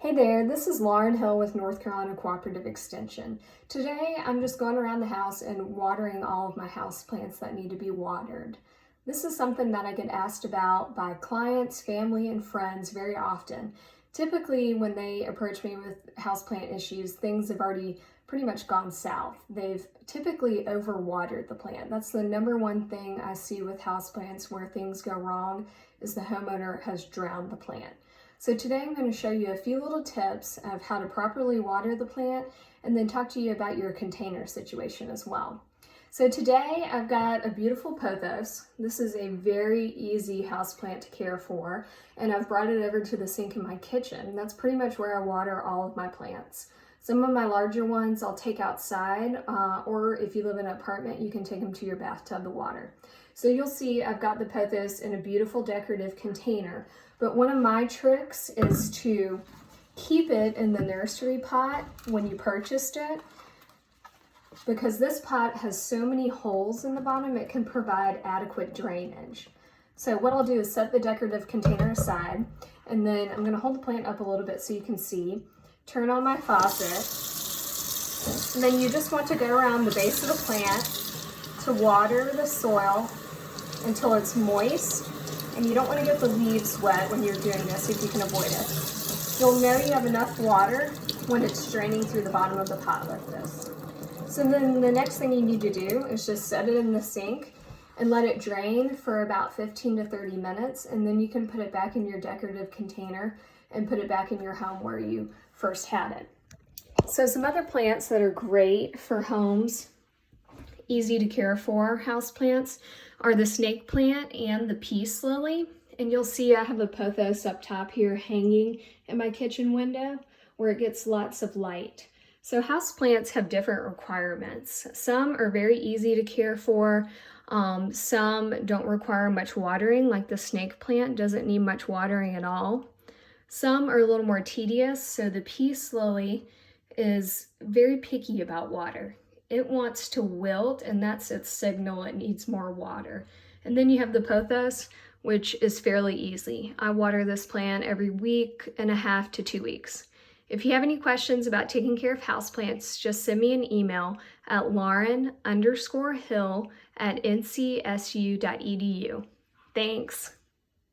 Hey there, this is Lauren Hill with North Carolina Cooperative Extension. Today I'm just going around the house and watering all of my houseplants that need to be watered. This is something that I get asked about by clients, family, and friends very often. Typically when they approach me with houseplant issues, things have already pretty much gone south. They've typically overwatered the plant. That's the number one thing I see with houseplants where things go wrong, is the homeowner has drowned the plant. So today I'm going to show you a few little tips of how to properly water the plant and then talk to you about your container situation as well. So today I've got a beautiful pothos. This is a very easy houseplant to care for, and I've brought it over to the sink in my kitchen. That's pretty much where I water all of my plants. Some of my larger ones I'll take outside, or if you live in an apartment, you can take them to your bathtub to water. So you'll see I've got the pothos in a beautiful decorative container, but one of my tricks is to keep it in the nursery pot when you purchased it, because this pot has so many holes in the bottom, it can provide adequate drainage. So what I'll do is set the decorative container aside, and then I'm going to hold the plant up a little bit so you can see. Turn on my faucet, and then you just want to go around the base of the plant to water the soil until it's moist, and you don't want to get the leaves wet when you're doing this if you can avoid it. You'll know you have enough water when it's draining through the bottom of the pot like this. So then the next thing you need to do is just set it in the sink and let it drain for about 15 to 30 minutes, and then you can put it back in your decorative container and put it back in your home where you first had it. So some other plants that are great for homes, easy to care for houseplants, are the snake plant and the peace lily. And you'll see I have a pothos up top here hanging in my kitchen window where it gets lots of light. So houseplants have different requirements. Some are very easy to care for. Some don't require much watering, like the snake plant doesn't need much watering at all. Some are a little more tedious, so the peace lily is very picky about water. It wants to wilt, and that's its signal it needs more water. And then you have the pothos, which is fairly easy. I water this plant every week and a half to 2 weeks. If you have any questions about taking care of houseplants, just send me an email at lauren_hill@ncsu.edu. Thanks.